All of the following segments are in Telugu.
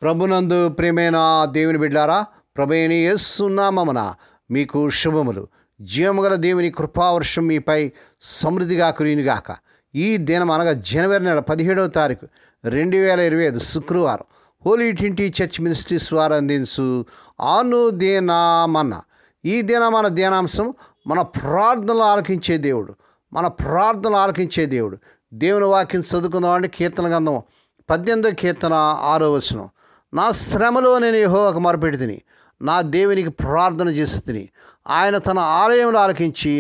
ప్రభునందు ప్రియమైన దేవుని బిడ్డారా, ప్రభువైన యేసు నామమున మీకు శుభములు. జీవముగల దేవుని కృపావర్షం మీపై సమృద్ధిగా కురియునుగాక. ఈ దినం అనగా జనవరి నెల 17వ తారీఖు 2025 శుక్రవారం హోలీ ట్రింటీ చర్చ్ మినిస్ట్రీస్ వారు అందించు అనుదినమన్న. ఈ దినమన ధ్యానాంశం మన ప్రార్థనలు ఆలకించే దేవుడు. దేవుని వాక్యం చదువుకుందామండి. కీర్తన గ్రంథం 18వ కీర్తన 6వ వచనం. నా శ్రమలో నేను యెహోవాకు మొరపెట్టుతిని, నా దేవునికి ప్రార్థన చేస్తుని. ఆయన తన ఆలయంలో ఆలకించి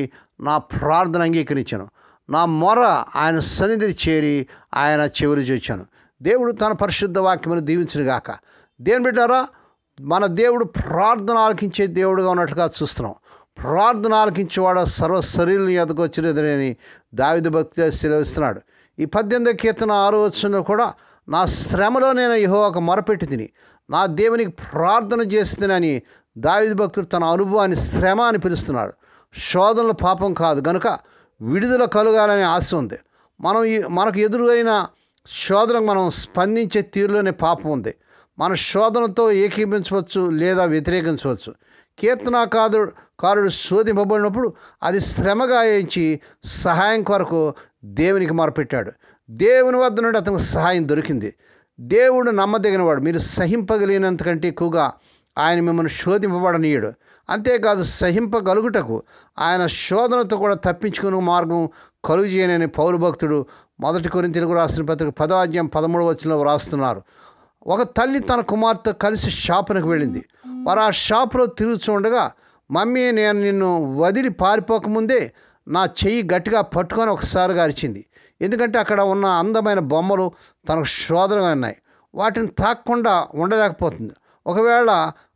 నా ప్రార్థన అంగీకరించాను. నా మొర ఆయన సన్నిధిని చేరి ఆయన చెవులు చూచాను. దేవుడు తన పరిశుద్ధ వాక్యమును దీవించునుగాక. దేవుని బిడ్డారా, మన దేవుడు ప్రార్థన ఆలకించే దేవుడుగా ఉన్నట్లుగా చూస్తున్నాం. ప్రార్థన ఆలకించేవాడు సర్వ శరీరం ఎదగొచ్చినదని దావీదు భక్తిగా సెలవిస్తున్నాడు. ఈ 18వ కీర్తన 6వ వచనంలో కూడా నా శ్రమలో నేను యెహోవాకు మొరపెట్టుతిని, నా దేవునికి ప్రార్థన చేస్తుందని దావీదు భక్తుడు తన అనుభవాన్ని శ్రమ అని పిలుస్తున్నాడు. శోధనలు పాపం కాదు గనుక విడుదల కలగాలనే ఆశ ఉంది. మనకు ఎదురైన శోధనకు మనం స్పందించే తీరులోనే పాపం ఉంది. మన శోధనతో ఏకీభించవచ్చు లేదా వ్యతిరేకించవచ్చు. కీర్తనాకారుడు శోధింపబడినప్పుడు అది శ్రమగా ఎంచి సహాయం కొరకు దేవునికి మొరపెట్టాడు. దేవుని వద్ద నుండి అతనికి సహాయం దొరికింది. దేవుడు నమ్మదగినవాడు. మీరు సహింపగలిగినంతకంటే ఎక్కువగా ఆయన మిమ్మల్ని శోధింపబడనీయడు. అంతేకాదు, సహింపగలుగుటకు ఆయన శోధనతో కూడా తప్పించుకునే మార్గం కలుగు చేయనని పౌలు భక్తుడు 1 కొరింథీయులకు రాసిన పత్రిక 10వ అధ్యాయం 13వ వచనంలో వ్రాస్తున్నారు. ఒక తల్లి తన కుమార్తె కలిసి షాపునకు వెళ్ళింది. వారు ఆ షాపులో తిరుగుతుండగా, మమ్మీ, నేను నిన్ను వదిలి పారిపోకముందే నా చెయ్యి గట్టిగా పట్టుకొని ఒకసారిగా అరిచింది. ఎందుకంటే అక్కడ ఉన్న అందమైన బొమ్మలు తనకు శోధనగా ఉన్నాయి. వాటిని తాకకుండా ఉండలేకపోతుంది. ఒకవేళ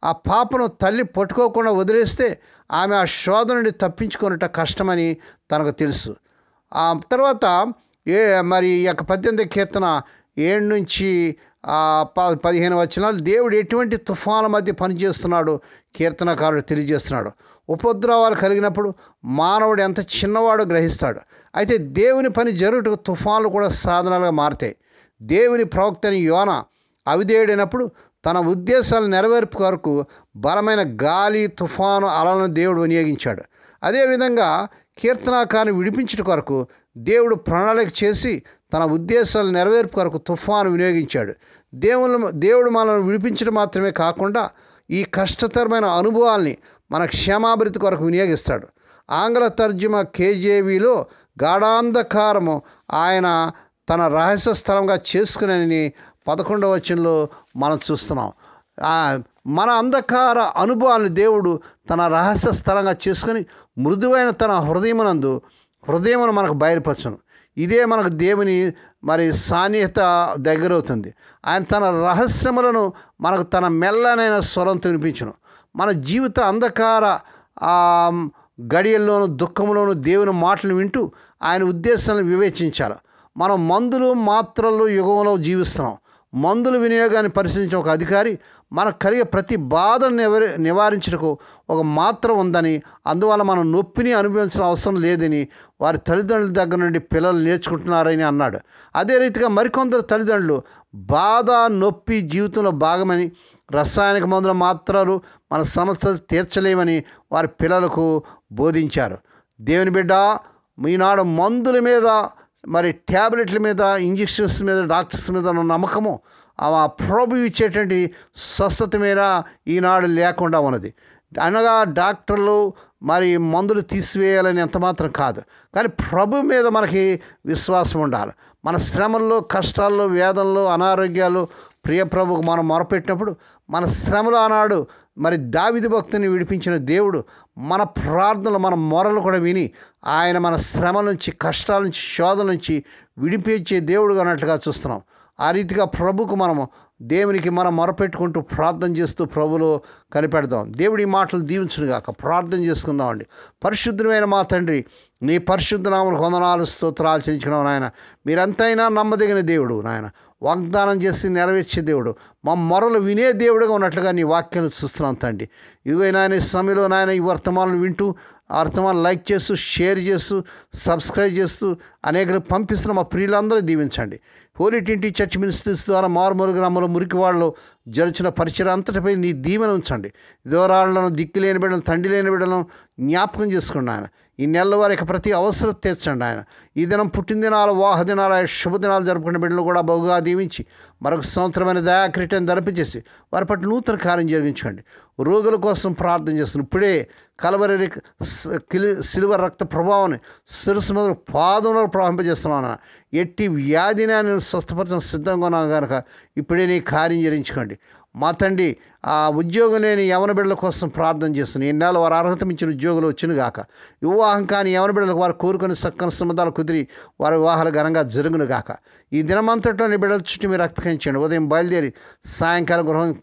ఆ పాపను తల్లి పట్టుకోకుండా వదిలేస్తే ఆమె ఆ శోధన నుండి తప్పించుకున్నట్టు కష్టమని తనకు తెలుసు. ఆ తర్వాత మరి ఈ యొక్క 18వ కీర్తన 7 నుంచి 15 వచనాలు దేవుడు ఎటువంటి తుఫాను మధ్య పనిచేస్తున్నాడు కీర్తనకారుడు తెలియజేస్తున్నాడు. ఉపద్రవాలు కలిగినప్పుడు మానవుడు ఎంత చిన్నవాడో గ్రహిస్తాడు. అయితే దేవుని పని జరుగుటకు తుఫాన్లు కూడా సాధనాలుగా మారతాయి. దేవుని ప్రవక్తని యోనా అవిధేయుడైనప్పుడు తన ఉద్దేశాలు నెరవేర్పు కొరకు బలమైన గాలి, తుఫాను, అలలను దేవుడు వినియోగించాడు. అదేవిధంగా కీర్తనాకారుని విడిపించడం కొరకు దేవుడు ప్రణాళిక చేసి తన ఉద్దేశాలు నెరవేర్పు కొరకు తుఫాను వినియోగించాడు. దేవుడు మనల్ని విడిపించడం మాత్రమే కాకుండా ఈ కష్టతరమైన అనుభవాల్ని మన క్షేమాభివృద్ధి కొరకు వినియోగిస్తాడు. ఆంగ్ల తర్జుమా KJVలో గాఢాంధకారము ఆయన తన రహస్య స్థలంగా చేసుకునని 11వ వచనంలో మనం చూస్తున్నాం. మన అంధకార అనుభవాన్ని దేవుడు తన రహస్య స్థలంగా చేసుకుని మృదువైన తన హృదయమును మనకు బయలుపరచును. ఇదే మనకు దేవుని సాన్నిహిత దగ్గరవుతుంది. ఆయన తన రహస్యములను మనకు తన మెల్లనైన స్వరంతో వినిపించును. మన జీవిత అంధకార గడియల్లోనూ దుఃఖంలోనూ దేవుని మాటలు వింటూ ఆయన ఉద్దేశాలను వివేచించాలి. మనం మందులు మాత్రలు యుగంలో జీవిస్తున్నాం. మందుల వినియోగాన్ని పరిశీలించిన ఒక అధికారి మనకు కలిగే ప్రతి బాధను నివారించడానికి ఒక మాత్ర ఉందని, అందువల్ల మనం నొప్పిని అనుభవించిన అవసరం లేదని వారి తల్లిదండ్రుల దగ్గర నుండి పిల్లలు నేర్చుకుంటున్నారని అన్నాడు. అదే రీతిగా మరికొందరు తల్లిదండ్రులు బాధ, నొప్పి జీవితంలో భాగమని, రసాయనిక మందుల మాత్రలు మన సమస్యలు తీర్చలేమని వారి పిల్లలకు బోధించారు. దేవుని బిడ్డ, ఈనాడు మందుల మీద, ట్యాబ్లెట్ల మీద, ఇంజక్షన్స్ మీద, డాక్టర్స్ మీద ఉన్న నమ్మకము ఆ ప్రభు ఇచ్చేటువంటి స్వస్థత మీద ఈనాడు లేకుండా ఉన్నది. అనగా డాక్టర్లు మందులు తీసివేయాలని ఎంత మాత్రం కాదు, కానీ ప్రభు మీద మనకి విశ్వాసం ఉండాలి. మన శ్రమల్లో, కష్టాల్లో, వేదనలో, అనారోగ్యాలు ప్రియ ప్రభుకు మనం మొరపెట్టినప్పుడు మన శ్రమలు ఆనాడు దావీదు భక్తుని విడిపించిన దేవుడు మన ప్రార్థనలు, మన మొరలు కూడా విని ఆయన మన శ్రమ నుంచి, కష్టాల నుంచి, శోధన నుంచి విడిపించే దేవుడుగా ఉన్నట్లుగా చూస్తున్నాం. ఆ రీతిగా ప్రభుకు దేవునికి మనం మొరపెట్టుకుంటూ ప్రార్థన చేస్తూ ప్రభులో కనిపెడదాం. దేవుడి మాటలు దీవించునుగాక. ప్రార్థన చేసుకుందామండి. పరిశుద్ధమైన మా తండ్రి, నీ పరిశుద్ధ నామములకు వందనాలు, స్తోత్రాలు చెల్లించుకున్నాం నాయన. మీరంతైనా నమ్మదగిన దేవుడు నాయన. వాగ్దానం చేసి నెరవేర్చే దేవుడు, మా మొరలు వినే దేవుడుగా ఉన్నట్లుగా నీ వాక్యాలు చూస్తున్నాం తండ్రి. ఇదిగో నాయన, ఈ సమయంలో నాయన ఈ వర్తమానాలు వింటూ, వర్తమానం లైక్ చేస్తూ, షేర్ చేస్తూ, సబ్స్క్రైబ్ చేస్తూ అనేకలు పంపిస్తున్న మా ప్రియులందరూ దీవించండి. పోలిటింటి చర్చ్ మినిస్ట్రీస్ ద్వారా మారుమూల గ్రామంలో మురికి వాళ్ళు జరుచిన పరిచయం అంతటిపై నీ దీవెన ఉంచండి. దూరాలను దిక్కులేని బిడ్డలను, తండ్రి లేని బిడ్డలను జ్ఞాపకం చేసుకోండి ఆయన. ఈ నెలలో వారికి ప్రతి అవసరం తీర్చండి ఆయన. ఈ దినం పుట్టినదినాలు, వాహ దినాలు, శుభదినాలు జరుపుకునే బిడ్డలు కూడా బహుగా దీవించి మరొక సంవత్సరమైన దయాక్రీటం ధరిపించేసి వారి పట్ల నూతన కార్యం జరిగించండి. రోగుల కోసం ప్రార్థన చేస్తున్నాను. ఇప్పుడే కలవరి సిలువ రక్త ప్రభావాన్ని శిరస్సు మీద పాదంలో ప్రవహింపజేస్తున్నాను. ఎట్టి వ్యాధిని నేను స్వస్థపరచడం సిద్ధంగా ఉన్నాను కనుక ఇప్పుడే నీ కార్యం జరిగించుకోండి. మా తండ్రి, ఆ ఉద్యోగం లేని యవన బిడ్డల కోసం ప్రార్థన చేస్తున్నాను. ఈ నెల వారు అర్హత మించిన ఉద్యోగులు వచ్చిన గాక. వివాహం కాని యవన బిడ్డలకు వారు కోరుకొని చక్కని సంబంధాలు కుదిరి వారి వివాహాలు ఘనంగా జరుగును గాక. ఈ దినమంతటా నీ బిడ్డల చుట్టూ మీరు రక్తకించండి. ఉదయం బయలుదేరి సాయంకాలం గృహం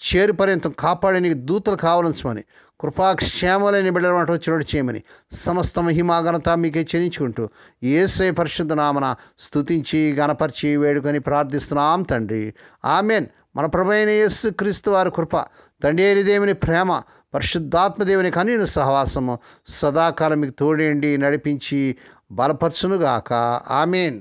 చేరు పర్యంతం కాపాడే నీకు దూతలు కావాల్సమని, కృపాక్షేమలేని బిడ్డల మాట వచ్చినట్టు చేయమని సమస్త మహిమాఘనత మీకే చెల్లించుకుంటూ యేసయ్య పరిశుద్ధ నామన స్తుతించి గణపరిచి వేడుకొని ప్రార్థిస్తున్నాం తండ్రి. ఆమెన్. మన ప్రభు అయిన యేసు క్రీస్తు వారి కృప, తండ్రి అయిన దేవుని ప్రేమ, పరిశుద్ధాత్మ దేవుని కన్యను సహవాసము సదాకాలం మీకు తోడేండి నడిపించి బలపరచునుగాక. ఆమెన్.